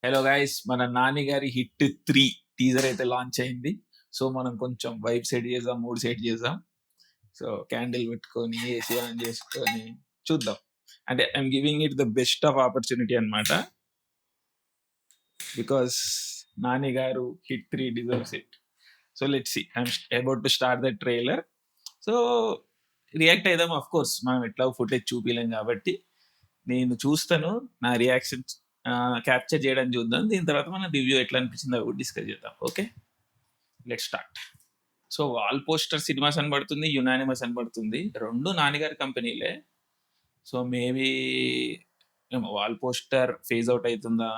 Hello guys, మన నాని గారి Hit 3 teaser అయితే లాంచ్ అయింది. సో మనం కొంచెం వైబ్ సెట్ చేద్దాం, మూడ్ సెట్ చేద్దాం. సో క్యాండిల్ పెట్టుకొని ఏసీ ఆన్ చేసుకొని చూద్దాం. అంటే I'm giving it the best of opportunity అన్నమాట. Because Nani garu Hit 3 deserves it. So let's see. I'm about to start the trailer. So react అయిదాం. ఆఫ్ కోర్స్ మనం ఎట్లా ఫుటేజ్ చూపిలేం కాబట్టి నేను చూస్తాను. నా రియాక్షన్ క్యాప్చర్ చేయడానికి చూద్దాం. దీని తర్వాత మన రివ్యూ ఎట్లా అనిపించిందో కూడా డిస్కస్ చేద్దాం. Okay, let start. So wall poster cinemas అని పడుతుంది, యునానిమస్ అని పడుతుంది. రెండు నాన్నగారి కంపెనీలే. So maybe wall poster phase out అవుతుందా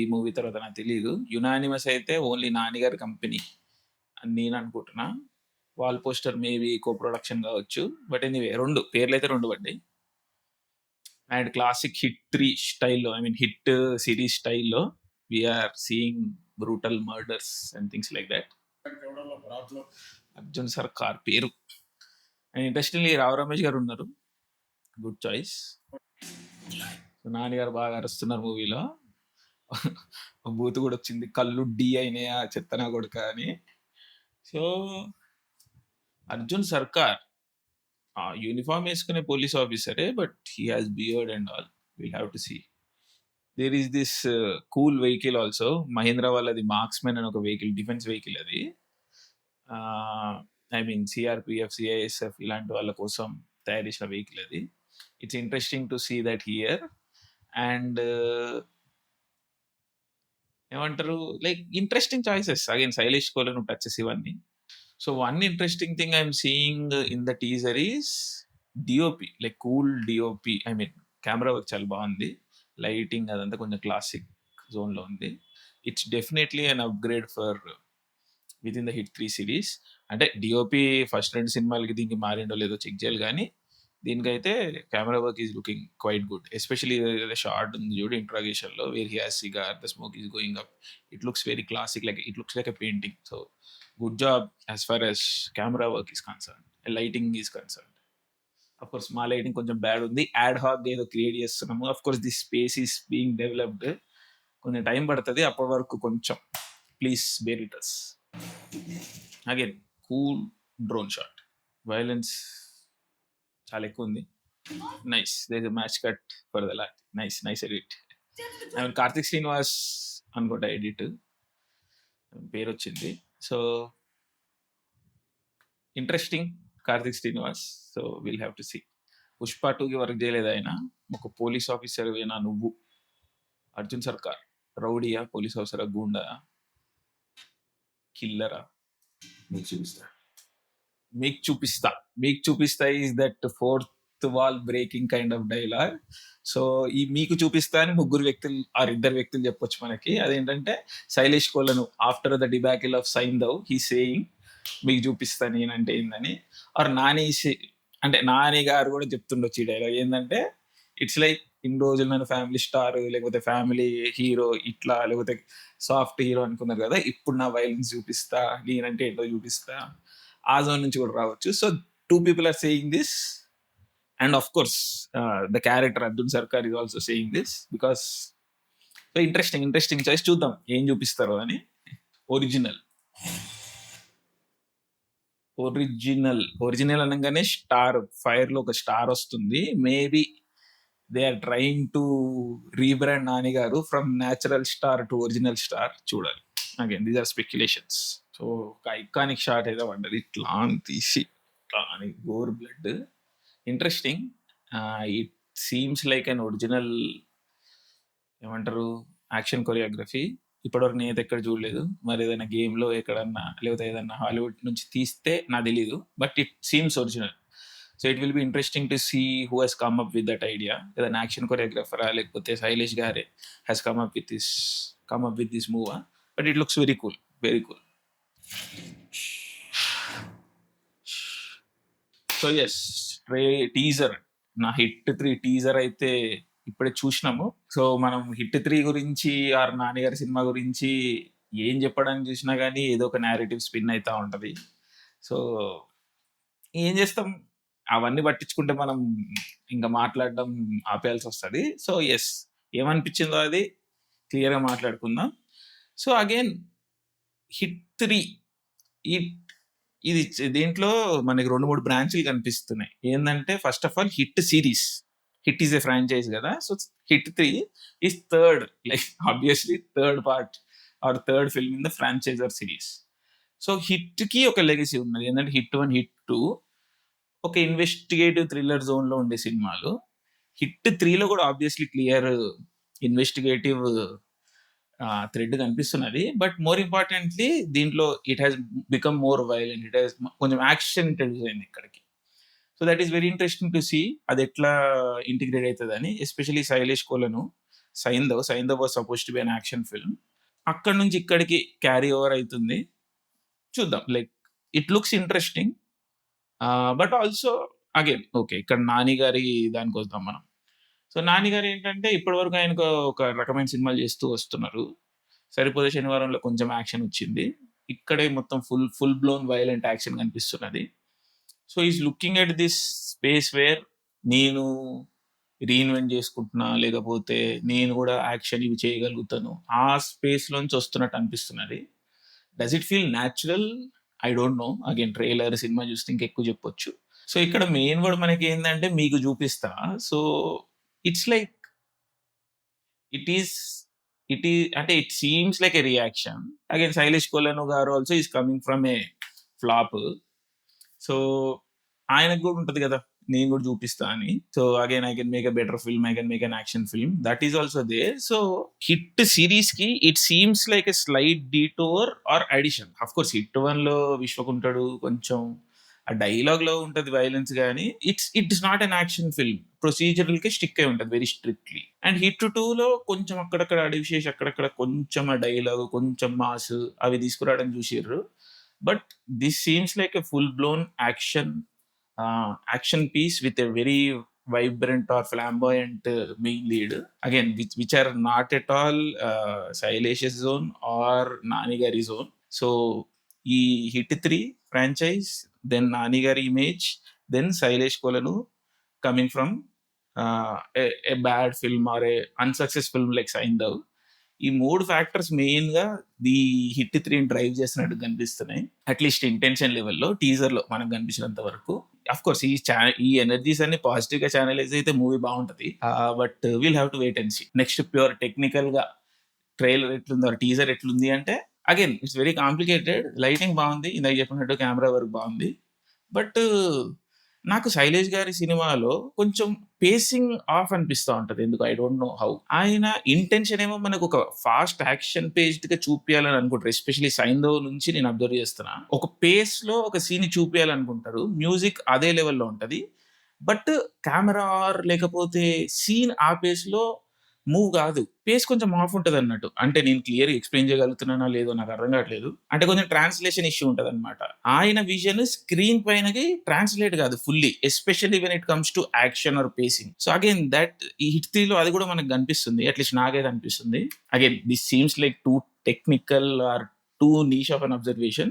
ఈ మూవీ తర్వాత నాకు తెలియదు. యునానిమస్ అయితే ఓన్లీ నాన్నగారి కంపెనీ అని నేను అనుకుంటున్నా. వాల్ పోస్టర్ మేబీ కో ప్రొడక్షన్ కావచ్చు. బట్ ఎనీవే రెండు పేర్లు అయితే రెండు పడ్డాయి. అండ్ క్లాసిక్ హిట్ 3 స్టైల్లో, ఐ మీన్ హిట్ సిరీస్ స్టైల్లో we're seeing brutal murders and things like that. Arjun Sarkar పేరు. అండ్ ఇంట్రెస్టింగ్లీ రావు రమేష్ గారు ఉన్నారు. Good choice. నాని గారు బాగా అరుస్తున్నారు మూవీలో. బూత్ కూడా వచ్చింది, కళ్ళు డి అయినాయా చెత్తనా కొడుక అని. సో అర్జున్ సర్కార్ యూనిఫామ్ వేసుకునే పోలీస్ ఆఫీసరే, but he has beard and all. Will have to see. There is this cool vehicle also. Mahindra వాళ్ళది మార్క్స్మెన్ అని ఒక వెహికల్, డిఫెన్స్ వెహికల్ అది. ఐ మీన్ సిఆర్పిఎఫ్, సిఐఎస్ఎఫ్ ఇలాంటి వాళ్ళ కోసం తయారు చేసిన వెహికల్ అది. It's interesting to see that here. And ఏమంటారు, like interesting choices. Again Sailesh Kolanu touches ఇవన్నీ. So one interesting thing I'm seeing in the teaser is DOP, like cool DOP. I mean camera work చాలా బాగుంది. లైటింగ్ అదంతా కొంచెం classic జోన్లో ఉంది. It's definitely an upgrade for with in the hit 3 series. అంటే DOP first రెండు సినిమాలకి దీనికి మారిండో లేదో చెక్ చేయాలి, కానీ దీనికైతే camera work is looking quite good. Especially short ఉంది చూడు ఇంట్రాగేషన్ లో, where he has cigar, the smoke is going up. It looks very classic, like it looks like a painting. So good job as far as camera work is concern, lighting is concern. Of course మా lighting కొంచెం bad ఉంది. Ad hoc ఏదో create చేస్తున్నాము. Of course this space is being developed. కొంచెం time పడుతుంది. అప్పటి వరకు కొంచెం please bear with us. Again cool drone shot. Violence చాలా ఎక్కువ ఉంది. Nice, their match cut for the lot. Nice nice edit. I mean Karthik Srinivas అనుకుంటా ఎడిట్ పేరు వచ్చింది. So interesting Karthik Srinivas. So will have to see. Pushpa 2కి వర్క్ చేయలేదు ఆయన. ఒక పోలీస్ ఆఫీసర్ అయినా నువ్వు అర్జున్ సర్కార్ రౌడీయా, పోలీస్ ఆఫీసర్, గూండా, కిల్లరా? మీకు చూపిస్తా, మీకు చూపిస్తా is that fourth wall breaking kind of dialogue. So ఈ మీకు చూపిస్తా అని ముగ్గురు వ్యక్తులు ఆర్ ఇద్దరు వ్యక్తులు చెప్పొచ్చు మనకి. అదేంటంటే Sailesh Kolanu after the debacle of Saindhav he saying మీకు చూపిస్తా నేనంటే ఏందని. ఆర్ నాని అంటే నాని గారు కూడా చెప్తుండొచ్చు ఈ డైలాగ్. ఏంటంటే ఇట్స్ లైక్ ఇన్ని రోజులు నన్ను ఫ్యామిలీ స్టార్ లేకపోతే ఫ్యామిలీ హీరో ఇట్లా లేకపోతే సాఫ్ట్ హీరో అనుకున్నారు కదా, ఇప్పుడు నా వైలెన్స్ చూపిస్తా, నేనంటే ఏంటో చూపిస్తా. ఆ జోన్ నుంచి కూడా రావచ్చు. So two people are saying this. And of course the character Arjun Sarkar is also saying this because interesting choice. చూద్దాం ఏం చూపిస్తారో అని. ఒరిజినల్ ఒరిజినల్ అనగానే స్టార్, ఫైర్ లో ఒక స్టార్ వస్తుంది. Maybe they are trying to rebrand Nani garu from natural star to original star. చూడాలి. Again these are speculations. So ఒక ఐకానిక్ షాట్ అయితే పడ్డది, ఇట్లా అని తీసి ఇట్లా అని gore blood. Interesting. It seems like an original ఏమంటారు యాక్షన్ కొరియోగ్రఫీ. ఇప్పటివరకు నేను ఎక్కడ చూడలేదు. మరి ఏదైనా గేమ్లో ఎక్కడన్నా లేకపోతే ఏదైనా హాలీవుడ్ నుంచి తీస్తే నాకు తెలీదు, but it seems original. So it will be interesting to see who he's come up with that idea. ఏదైనా యాక్షన్ కొరియోగ్రాఫరా లేకపోతే శైలేష్ గారే has come up with this movie. But it looks very cool, very cool. So yes, teaser, నా Hit 3 teaser అయితే ఇప్పుడే చూసినాము. So మనం hit 3 గురించి ఆర్ నాన్నగారి సినిమా గురించి ఏం చెప్పడానికి చూసినా కానీ ఏదో ఒక నేరేటివ్ స్పిన్ అవుతా ఉంటది. సో ఏం చేస్తాం, అవన్నీ పట్టించుకుంటే మనం ఇంకా మాట్లాడడం ఆపేయాల్సి వస్తుంది. సో ఎస్, ఏమనిపించిందో అది క్లియర్‌గా మాట్లాడుకుందాం. సో, అగైన్ హిట్ 3 ఇట్ ఇది దీంట్లో మనకి 2, 3 బ్రాంచ్‌లు కనిపిస్తున్నాయి. ఏందంటే first of all Hit series. Hit is a franchise గదా! So, Hit 3 is third like obviously third part or third film in the franchise or series. So, హిట్‌కి ఒక లెగసీ ఉన్నది. ఏందంటే హిట్ 1, హిట్ 2 ఒక ఇన్వెస్టిగేటివ్ థ్రిల్లర్ జోన్‌లో ఉండే సినిమాలు. Hit 3లో గూడా ఆబ్వియస్‌లీ క్లియర్ ఇన్వెస్టిగేటివ్ థ్రెడ్ కనిపిస్తున్నది. బట్ మోర్ ఇంపార్టెంట్‌లీ దీంట్లో it has become more violent. It has కొంచెం యాక్షన్ ఇంట్రొడ్యూస్ అయింది ఇక్కడికి. So, that is very interesting to see అదెట్లా ఇంటిగ్రేట్ అయితదని. Especially Sailesh Kolanu 'Saindhav'. 'Saindhav' was supposed to be an action film. అక్కడి నుంచి ఇక్కడికి క్యారీ ఓవర్ అయితుంది. చూద్దాం. Like it looks interesting. But also again okay. ఇక్కడ 'నాని' గారి దానికొద్దాం మనం. సో, 'నాని' గారు ఏంటంటే ఇప్పటివరకు ఆయనకు ఒక రకమైన సినిమాలు చేస్తూ వస్తున్నారు. 'సరిపోదే శనివారంలో' కొంచెం యాక్షన్ వచ్చింది. ఇక్కడే మొత్తం ఫుల్ బ్లోన్ వయలెంట్ యాక్షన్ కనిపిస్తున్నది. So, is looking at this space where నేను రీఇన్వెంట్ చేసుకుంటున్నా, లేకపోతే నేను కూడా యాక్షన్ ఇవి చేయగలుగుతాను. ఆ స్పేస్‌లోంచి వస్తున్నట్టు అనిపిస్తున్నది. Does it feel natural? I don't no. Again trailer, cinema చూస్తే ఇంకెక్కువ చెప్పొచ్చు. సో, ఇక్కడ మెయిన్ వర్డ్ మనకేందంటే మీకు చూపిస్తా. So, it's like it is అంటే it seems like a reaction. Again Shailesh Kolanu garu also is coming from a flop. So, ఆయనకు గూడా ఉంటది గదా! నేను గూడా చూపిస్తా అని. So, again I can make a better film. I can make an action film. That is also there. So, hit సీరీస్‌కి it seems like a slight detour or addition. Of course hit 1లో విశ్వక్ ఉంటాడు. కొంచెం ఆ డైలాగ్‌లో ఉంటది వయలెన్స్ గాని, it's not an action film. ప్రొసీజరల్‌కే stick అయి ఉంటది వెరీ స్ట్రిక్ట్‌లీ. అండ్ హిట్ 2లో కొంచెం అక్కడక్కడ అడివిశేష్ అక్కడక్కడ కొంచెం ఆ డైలాగ్, కొంచెం మాస్ అవి తీసుకురావడం చూసిర్రు. But this seems like a full blown action piece with a very vibrant or flamboyant main lead. Again which are not at all Shailesh zone or Nani గారి జోన్. సో, ఈ హిట్ 3 ఫ్రాంచైజ్, దెన్ నాని గారి image, then Shailesh Kolanu coming from a bad film or a unsuccess film like 'Saindhav'. ఈ 3 factors మెయిన్‌గా the hit 3ని drive చేసినట్టు కనిపిస్తున్నాయి. At least intention లెవెల్‌లో, టీజర్‌లో మనకు కనిపించినంత వరకు. ఆఫ్‌కోర్స్ ఈ ఎనర్జీస్ అన్ని పాజిటివ్‌గా చానలైజ్ అయితే మూవీ బావుంటది. But will have to wait and see. Next pure టెక్నికల్‌గా ట్రైలర్ ఎట్లుంది ఆర్ టీజర్ ఎట్లుంది అంటే again it's very complicated. Lighting బావుంది. ఇందాక చెప్పినట్టు కెమెరా వర్క్ బావుంది. బట్ నాకు శైలేష్ గారి సినిమాలో కొంచెం పేసింగ్ ఆఫ్ అనిపిస్తా ఉంటది. ఎందుకో ఐ డోంట్ నో హౌ. ఆయన ఇంటెన్షన్ ఏమో మనకు ఒక ఫాస్ట్ యాక్షన్ పేస్డ్‌గా చూపియాలని అనుకుంటారు. ఎస్పెషల్లీ 'సైంధవ్' నుంచి నేను అబ్జర్వ్ చేస్తున్నా. ఒక పేస్‌లో ఒక సీన్‌ని చూపియాలనుకుంటారు. మ్యూజిక్ అదే లెవెల్‌లో ఉంటది. బట్ కెమెరా ఆర్ లేకపోతే సీన్ ఆ పేస్‌లో మూవ్ గాదు. పేస్ కొంచెం ఆఫ్ ఉంటదన్నట్టు. అంటే నేను క్లియర్‌గా ఎక్స్‌ప్లెయిన్ చేయగలుగుతున్నానో లేదో నాకు అర్థం కావట్లేదు. అంటే కొంచెం ట్రాన్స్‌లేషన్ ఇష్యూ ఉంటదన్నమాట. ఆయన విజన్ స్క్రీన్ పైనకి ట్రాన్స్‌లేట్ కాదు fully. Especially when it comes to action or pacing. So, again that ఈ హిట్ 3లో అది కూడా మనకు కనిపిస్తుంది. అట్‌లీస్ట్ నాకైతే అనిపిస్తుంది. Again this seems like too technical or too niche of an observation.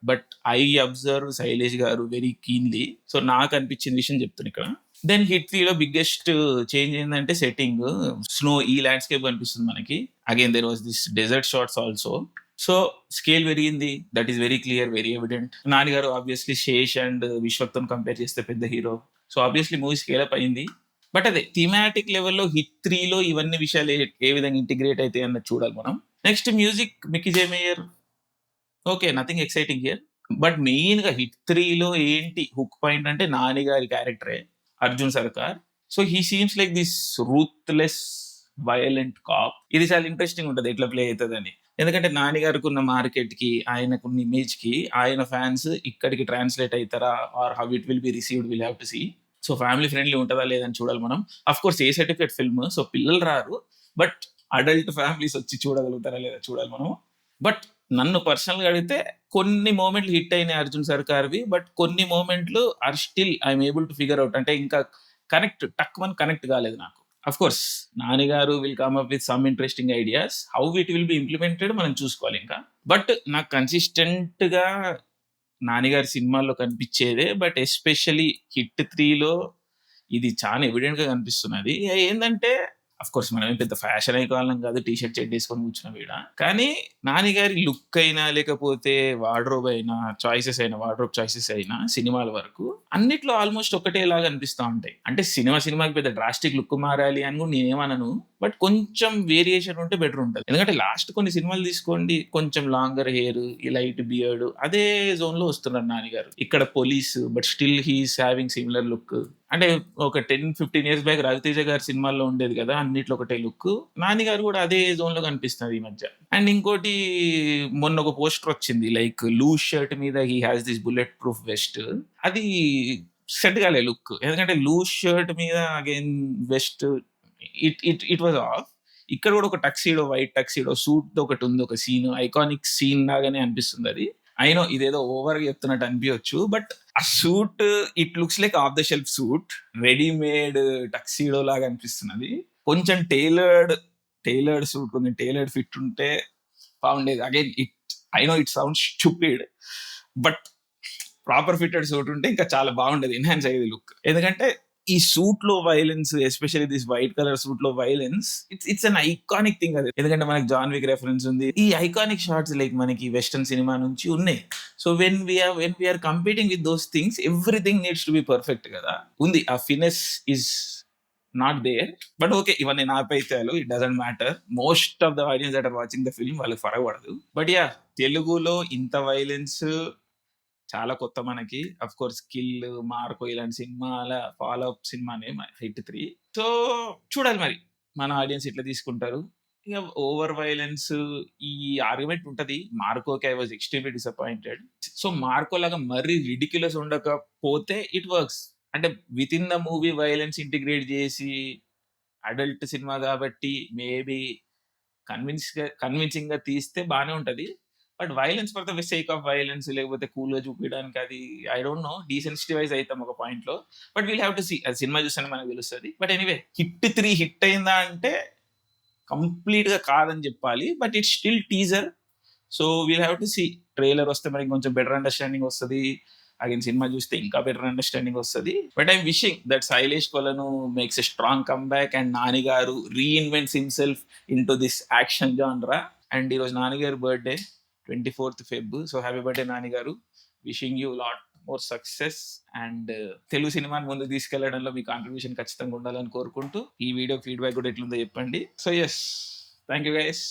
But I observe Shailesh garu very keenly. So, నాకు అనిపించిన విషయం చెప్తున్నా ఇక్కడ. దెన్ హిట్ 3లో బిగ్గెస్ట్ చేంజ్ ఏందంటే సెట్టింగ్. స్నో ఈ ల్యాండ్‌స్కేప్ కనిపిస్తుంది మనకి. Again there was this desert shots also. So, scale పెరిగింది. That is very clear, very evident. 'Nani' garu obviously 'Sesh' and 'విశ్వక్‌తోని' కంపేర్ చేస్తే పెద్ద హీరో. So, obviously movie scale up అయింది. బట్ అదే థీమాటిక్ లెవెల్‌లో హిట్ 3లో ఇవన్నీ విషయాలు ఏ విధంగా ఇంటిగ్రేట్ అయితాయి అన్నది చూడాలి మనం. Next music 'Mickey J Mayer'. Okay. Nothing exciting here. But మెయిన్‌గా హిట్ 3లో ఏంటి హుక్ పాయింట్ అంటే 'నాని' గారి క్యారెక్టరే. 'Arjun Sarkar.' So, he seems like this ruthless violent cop. ఇది చాలా ఇంట్రెస్టింగ్ ఉంటది ఎట్లా ప్లే అయితదని. ఎందుకంటే 'నాని' గారికున్న మార్కెట్‌కి, ఆయనకున్న ఇమేజ్‌కి ఆయన ఫాన్స్ ఇక్కడికి ట్రాన్స్‌లేట్ అయితారా? Or how it will be received will have to see. So, family friendly ఉంటదా లేదా అని చూడాలి మనం. Of course A certificate film. So, పిల్లలు రారు. బట్ అడల్ట్ ఫ్యామిలీస్ వచ్చి చూడగలుగుతారా లేదా చూడాలి మనం. బట్ నన్ను పర్సనల్‌గా అడిగితే కొన్ని మొమెంట్లు హిట్ అయినాయి 'అర్జున్ సర్కార్‌వి.' బట్ కొన్ని మొమెంట్లు are still I am able to figure out. అంటే ఇంకా టక్కుమని కనెక్ట్ కాలేదు నాకు. Of course 'Nani' garu will come up with some interesting ideas. How it will be implemented మనం చూసుకోవాలి ఇంకా. బట్ నాకు కన్సిస్టెంట్‌గా 'నాని' గారి సినిమాల్లో కనిపించేదే. బట్ ఎస్పెషల్లీ హిట్ 3లో ఇది చాలా ఎవిడెంట్‌గా కనిపిస్తున్నది. ఏందంటే కోర్స్ మనమేం పెద్ద ఫ్యాషన్ ఐకాన్లం కాదు. టీ షర్ట్ చెడ్డేసుకొని కూర్చున్నాం ఈడ. కానీ నాని గారి లుక్ అయినా, లేకపోతే వార్డ్‌రోబ్ అయినా, వార్డ్‌రోబ్ చాయిసెస్ అయినా సినిమాల వరకు అన్నిట్లో ఆల్మోస్ట్ ఒకటేలాగా అనిపిస్తా ఉంటాయి. అంటే సినిమాకి పెద్ద డ్రాస్టిక్ లుక్ మారాలి అని కూడా నేనేమనను. బట్ కొంచెం వేరియేషన్ ఉంటే బెటర్ ఉంటది. ఎందుకంటే లాస్ట్ కొన్ని సినిమాలు తీసుకోండి, కొంచెం లాంగర్ హెయిర్, ఈ లైట్ బియర్డ్ అదే జోన్‌లో వస్తున్నారు నాని గారు. ఇక్కడ police but still he is having similar look. అంటే ఒక 10, 15 ఇయర్స్ బ్యాక్ 'రవితేజ' గారి సినిమాల్లో ఉండేది కదా! అన్నిట్లో ఒకటే లుక్. నాని గారు కూడా అదే జోన్‌లో కనిపిస్తున్నారు ఈ మధ్య. అండ్ ఇంకోటి మొన్న ఒక పోస్టర్ వచ్చింది. లైక్ లూజ్ షర్ట్ మీద he has this bullet proof west. అది సెట్ కాలే లుక్. ఎందుకంటే లూజ్ షర్ట్ మీద again west it was of. ఇక్కడ కూడా ఒక టక్సీడో, వైట్ టక్సీడో సూట్‌తో ఒకటి ఉంది. ఒక సీన్ ఐకానిక్ సీన్ లాగానే అనిపిస్తుంది అది. ఐ నో ఇదేదో ఓవర్‌గా చెప్తున్నట్టు అనిపియొచ్చు. బట్ ఆ suit it looks like off the shelf suit. Readymade tuxedo లాగా అనిపిస్తున్నది. కొంచెం టైలర్డ్ సూట్, కొంచెం టైలర్డ్ ఫిట్ ఉంటే బాగుండేది. Again I know it sounds stupid. But proper fitted suit ఉంటే ఇంకా చాలా బాగుండేది. ఎన్హాన్స్ అయ్యేది లుక్. ఎందుకంటే ఈ సూట్ లో violence, especially this white colour suit లో violence, it's an iconic thing అది. ఎందుకంటే మనకి జాన్ విక్ రెఫరెన్స్ ఉంది. ఈ ఐకానిక్ షార్ట్స్ లైక్ మనకి వెస్టర్న్ సినిమా నుంచి ఉన్నాయి. So when we are competing with those things, everything needs to be perfect కదా. ఉంది ఆ finesse is not there. But okay, ఇవన్నీ నా పైత్యాలు. It doesn't matter. Most of the audience that are watching the film వాళ్ళకి ఫరగబడదు. But yeah, తెలుగులో ఇంత violence చాలా కొత్త మనకి. అఫ్ కోర్స్ 'కిల్', 'మార్కో' ఇలాంటి సినిమాల ఫాలో అప్ సినిమానే 'హిట్ 3'. సో చూడాలి మరి మన ఆడియన్స్ ఎట్లా తీసుకుంటారు. ఇక ఓవర్ వైలెన్స్ ఈ ఆర్గ్యుమెంట్ ఉంటది. 'మార్కో'కి I was extremely disappointed. So 'Marco' లాగా మరీ రిడిక్యులస్ ఉండకపోతే ఇట్ వర్క్స్. అంటే within the movie violence integrate చేసి అడల్ట్ సినిమా కాబట్టి మేబీ కన్విన్సింగ్‌గా తీస్తే బానే ఉంటది. But violence for the sake of violence, లేకపోతే కూల్‌గా చూపియడానికి, అది ఐ డోంట్ నో, డీసెన్సిటివైజ్ అయితాం ఒక పాయింట్‌లో. But will have to see. అది సినిమా చూస్తేనే మనకు తెలుస్తది. బట్ ఎనీవే, 'హిట్ 3' హిట్ అయిందా అంటే కంప్లీట్‌గా కాదని చెప్పాలి. But it's still teaser. So will have to see. Trailer వస్తే మనకి కొంచెం బెటర్ అండర్‌స్టాండింగ్ వస్తది. అగైన్ సినిమా చూస్తే ఇంకా బెటర్ అండర్‌స్టాండింగ్ వస్తది. But I'm wishing that Shailesh Kolanu makes a strong comeback and Nani garu reinvents himself into this action జానరా. అండ్ ఈరోజు నాని గారి birthday 24th Feb. So happy birthday Nani garu. Wishing you lot more success. And Telugu సినిమాని ముందుకు తీసుకెళ్లడంలో మీ కాంట్రిబ్యూషన్ ఖచ్చితంగా ఉండాలని కోరుకుంటూ, ఈ వీడియో ఫీడ్‌బ్యాక్ కూడా ఎట్లుందో చెప్పండి. So yes, thank you guys.